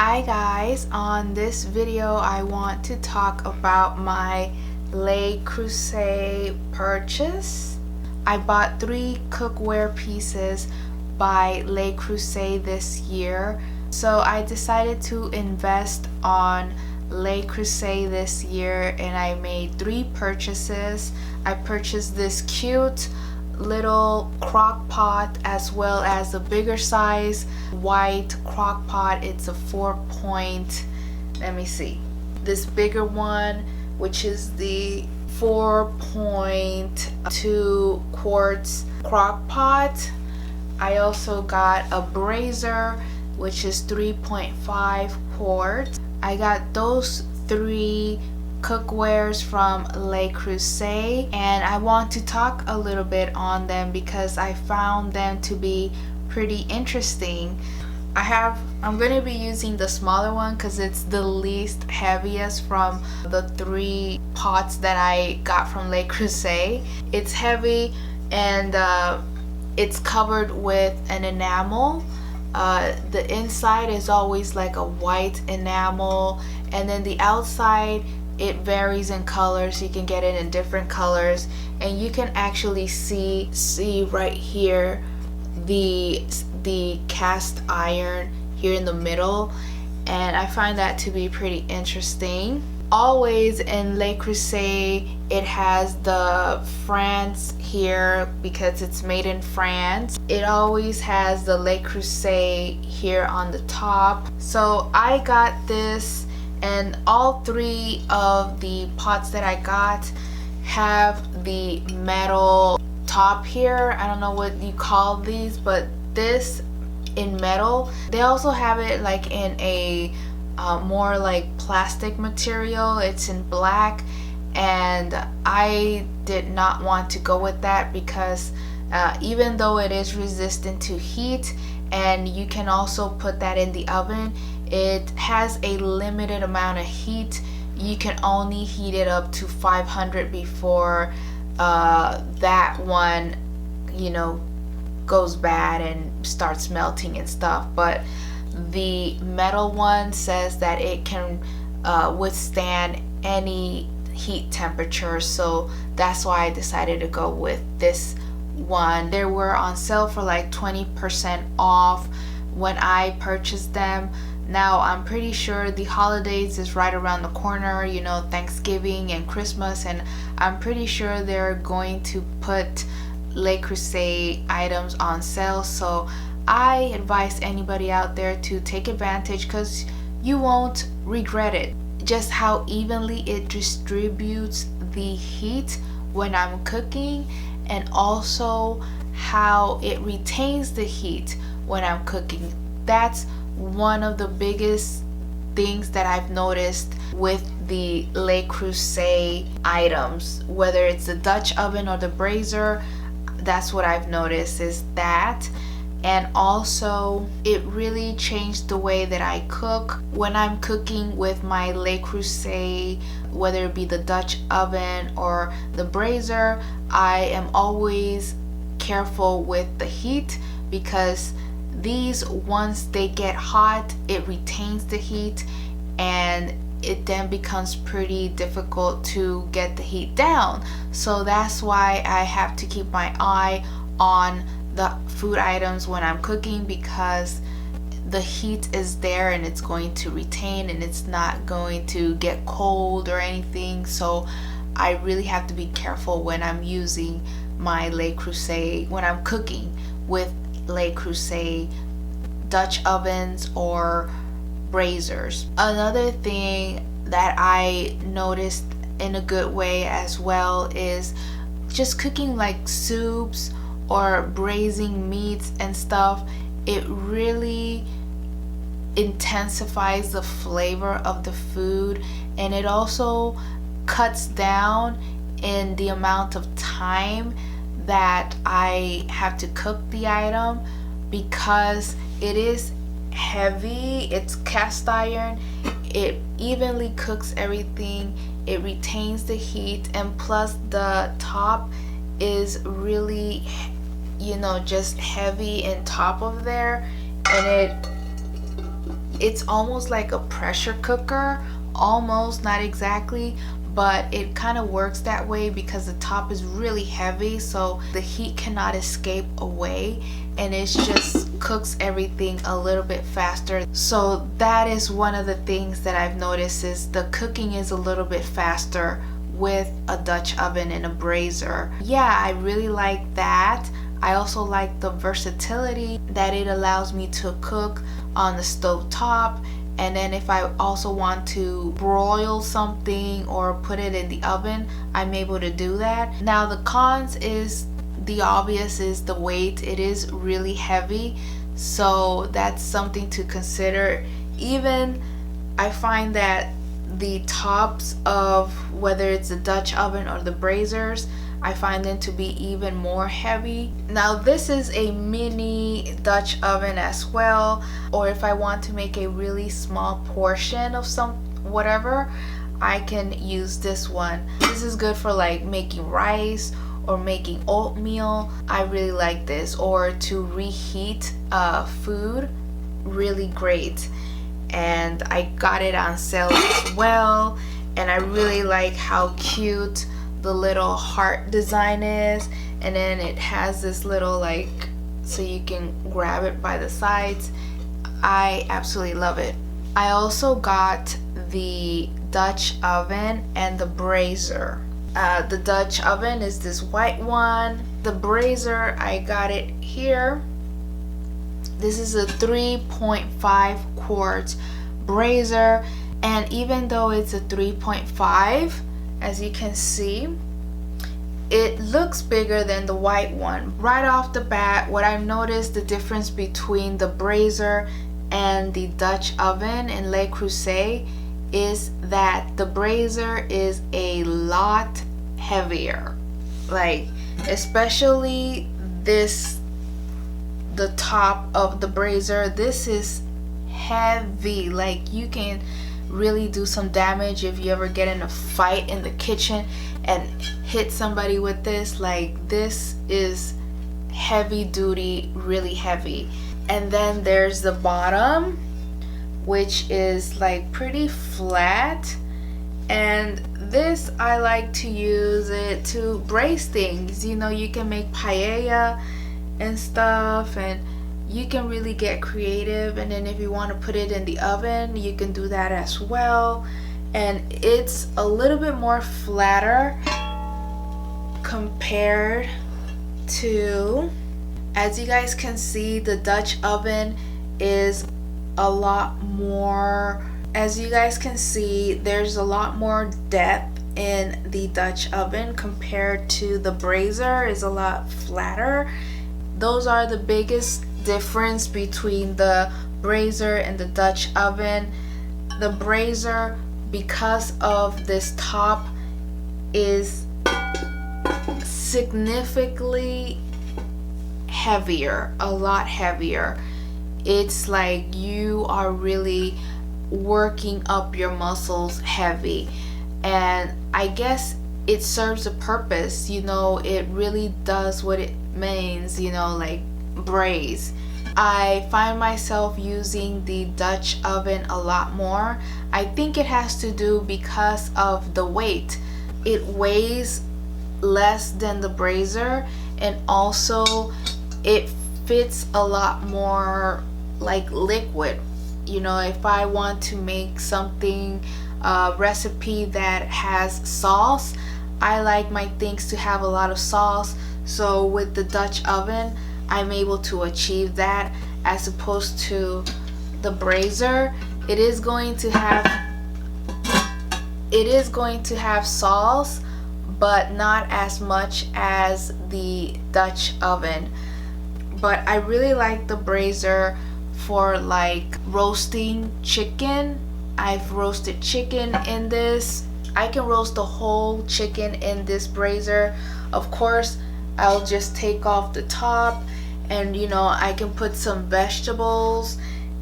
Hi guys, on this video I want to talk about my Le Creuset purchase. I bought 3 cookware pieces by Le Creuset this year, so I decided to invest on Le Creuset this year and I made 3 purchases. I purchased this cute little crock pot as well as a bigger size white crock pot. It's a 4-point, let me see, this bigger one, which is the 4.2 quarts crock pot. I also got a brazier, which is 3.5 quarts. I got those 3 cookwares from Le Creuset, and I want to talk a little bit on them because I found them to be pretty interesting. I'm going to be using the smaller one because it's the least heaviest from the 3 pots that I got from Le Creuset. It's heavy and it's covered with an enamel. The inside is always like a white enamel, and then the outside, it varies in colors. You can get it in different colors, and you can actually see right here the cast iron here in the middle, and I find that to be pretty interesting. Always in Le Creuset, it has the France here because it's made in France. It always has the Le Creuset here on the top. So I got this, and all 3 of the pots that I got have the metal top here. I don't know what you call these, but this in metal. They also have it like in a more like plastic material. It's in black, and I did not want to go with that because even though it is resistant to heat and you can also put that in the oven, it has a limited amount of heat. You can only heat it up to 500 before that one, you know, goes bad and starts melting and stuff. But the metal one says that it can withstand any heat temperature, so that's why I decided to go with this one. They were on sale for like 20% off when I purchased them. Now I'm pretty sure the holidays is right around the corner, you know, Thanksgiving and Christmas, and I'm pretty sure they're going to put Le Creuset items on sale. So I advise anybody out there to take advantage because you won't regret it. Just how evenly it distributes the heat when I'm cooking, and also how it retains the heat when I'm cooking. That's one of the biggest things that I've noticed with the Le Creuset items, whether it's the Dutch oven or the brazier. That's what I've noticed, is that. And also it really changed the way that I cook. When I'm cooking with my Le Creuset, whether it be the Dutch oven or the brazier, I am always careful with the heat because these, once they get hot, it retains the heat and it then becomes pretty difficult to get the heat down. So that's why I have to keep my eye on the food items when I'm cooking, because the heat is there and it's going to retain and it's not going to get cold or anything. So I really have to be careful when I'm using my Le Creuset, when I'm cooking with Le Creuset Dutch ovens or braziers. Another thing that I noticed in a good way as well is just cooking like soups or braising meats and stuff. It really intensifies the flavor of the food, and it also cuts down in the amount of time that I have to cook the item because it is heavy. It's cast iron. It evenly cooks everything. It retains the heat, and plus the top is really, you know, just heavy in top of there, and It's almost like a pressure cooker, almost, not exactly, but it kind of works that way because the top is really heavy, so the heat cannot escape away, and it just cooks everything a little bit faster. So that is one of the things that I've noticed, is the cooking is a little bit faster with a Dutch oven and a brazier. Yeah, I really like that. I also like the versatility that it allows me to cook on the stove top, and then if I also want to broil something or put it in the oven, I'm able to do that. Now the cons is, the obvious is the weight. It is really heavy, so that's something to consider. Even I find that the tops of whether it's the Dutch oven or the braziers, I find them to be even more heavy. Now this is a mini Dutch oven as well, or if I want to make a really small portion of some whatever, I can use this one. This is good for like making rice or making oatmeal. I really like this, or to reheat food, really great. And I got it on sale as well, and I really like how cute the little heart design is, and then it has this little like, so you can grab it by the sides. I absolutely love it. I also got the Dutch oven and the brazier. The Dutch oven is this white one. The brazier, I got it here. This is a 3.5 quarts brazier, and even though it's a 3.5, as you can see, it looks bigger than the white one. Right off the bat, what I've noticed the difference between the brazier and the Dutch oven in Le Creuset is that the brazier is a lot heavier. Like, especially this, the top of the brazier, this is heavy. Like, you can really do some damage if you ever get in a fight in the kitchen and hit somebody with this. Like, this is heavy duty, really heavy. And then there's the bottom, which is like pretty flat, and this I like to use it to braise things. You know, you can make paella and stuff, and you can really get creative. And then if you want to put it in the oven, you can do that as well. And it's a little bit more flatter compared to, as you guys can see, the Dutch oven is a lot more, as you guys can see, there's a lot more depth in the Dutch oven compared to the brazier, is a lot flatter. Those are the biggest difference between the brazier and the Dutch oven. The brazier, because of this top, is significantly heavier, a lot heavier. It's like you are really working up your muscles heavy, and I guess it serves a purpose. You know, it really does what it means, you know, like braise. I find myself using the Dutch oven a lot more. I think it has to do because of the weight. It weighs less than the brazier, and also it fits a lot more like liquid. You know, if I want to make something, a recipe that has sauce, I like my things to have a lot of sauce. So with the Dutch oven, I'm able to achieve that, as opposed to the brazier. It is going to have sauce, but not as much as the Dutch oven. But I really like the brazier for like roasting chicken. I've roasted chicken in this. I can roast the whole chicken in this brazier. Of course, I'll just take off the top, and you know, I can put some vegetables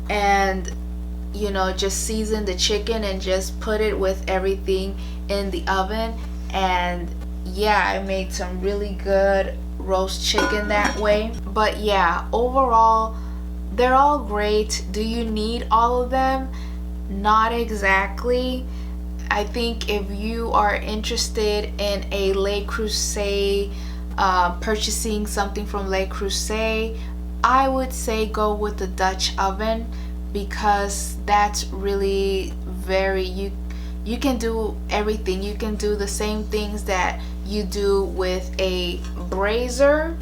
and, you know, just season the chicken and just put it with everything in the oven. And yeah, I made some really good roast chicken that way. But yeah, overall, they're all great. Do you need all of them? Not exactly. I think if you are interested in a Le Creuset, purchasing something from Le Creuset, I would say go with the Dutch oven, because that's really very, you can do everything. You can do the same things that you do with a brazier.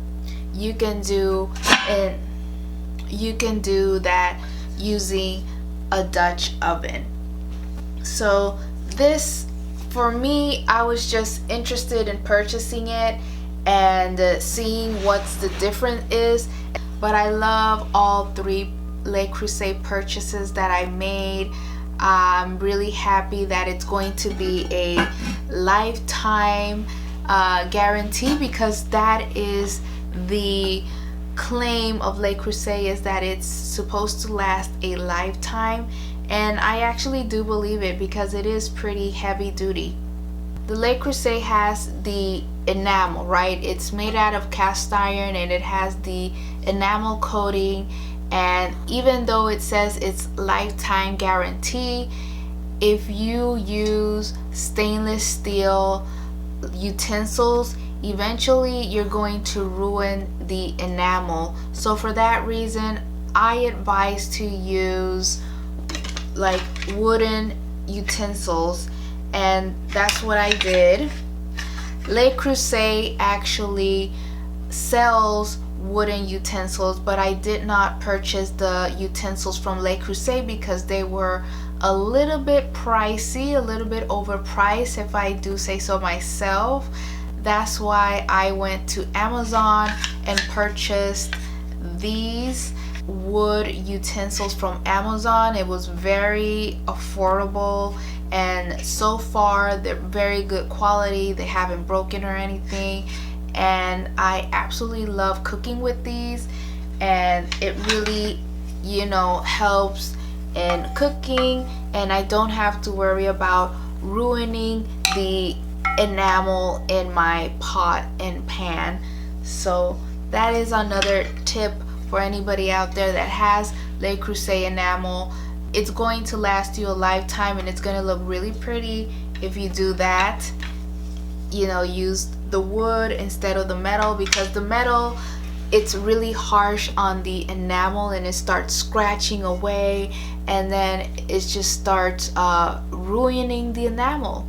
You can do that using a Dutch oven. So this, for me, I was just interested in purchasing it and seeing what's the difference is. But I love all 3 Le Creuset purchases that I made. I'm really happy that it's going to be a lifetime guarantee, because that is the claim of Le Creuset, is that it's supposed to last a lifetime. And I actually do believe it, because it is pretty heavy duty. The Le Creuset has the enamel, right? It's made out of cast iron and it has the enamel coating. And even though it says it's lifetime guarantee, if you use stainless steel utensils, eventually you're going to ruin the enamel. So for that reason, I advise to use like wooden utensils, and that's what I did. Le Creuset actually sells wooden utensils, but I did not purchase the utensils from Le Creuset because they were a little bit pricey, a little bit overpriced, if I do say so myself. That's why I went to Amazon and purchased these wood utensils from Amazon. It was very affordable, and so far they're very good quality. They haven't broken or anything, and I absolutely love cooking with these, and it really, you know, helps in cooking, and I don't have to worry about ruining the enamel in my pot and pan. So that is another tip for anybody out there that has Le Creuset enamel. It's going to last you a lifetime, and it's going to look really pretty if you do that. You know, use the wood instead of the metal, because the metal, it's really harsh on the enamel and it starts scratching away, and then it just starts ruining the enamel,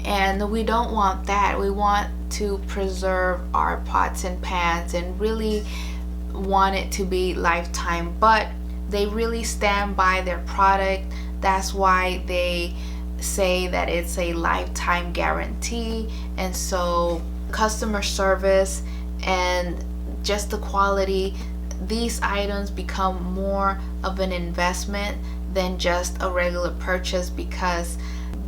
and we don't want that. We want to preserve our pots and pans and really want it to be lifetime, but they really stand by their product. That's why they say that it's a lifetime guarantee. And so customer service and just the quality, these items become more of an investment than just a regular purchase, because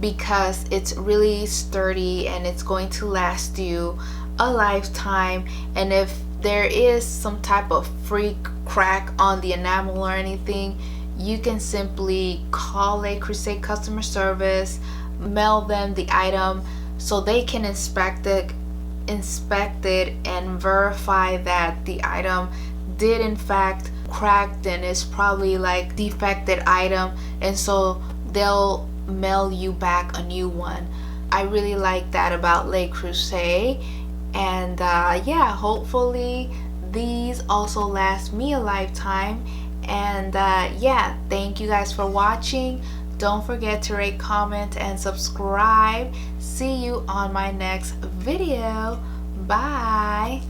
it's really sturdy and it's going to last you a lifetime. And if there is some type of freak crack on the enamel or anything, you can simply call Le Creuset customer service, mail them the item so they can inspect it and verify that the item did in fact cracked and is probably like defected item, and so they'll mail you back a new one. I really like that about Le Creuset. And yeah, hopefully these also last me a lifetime. And yeah, thank you guys for watching. Don't forget to rate, comment, and subscribe. See you on my next video. Bye.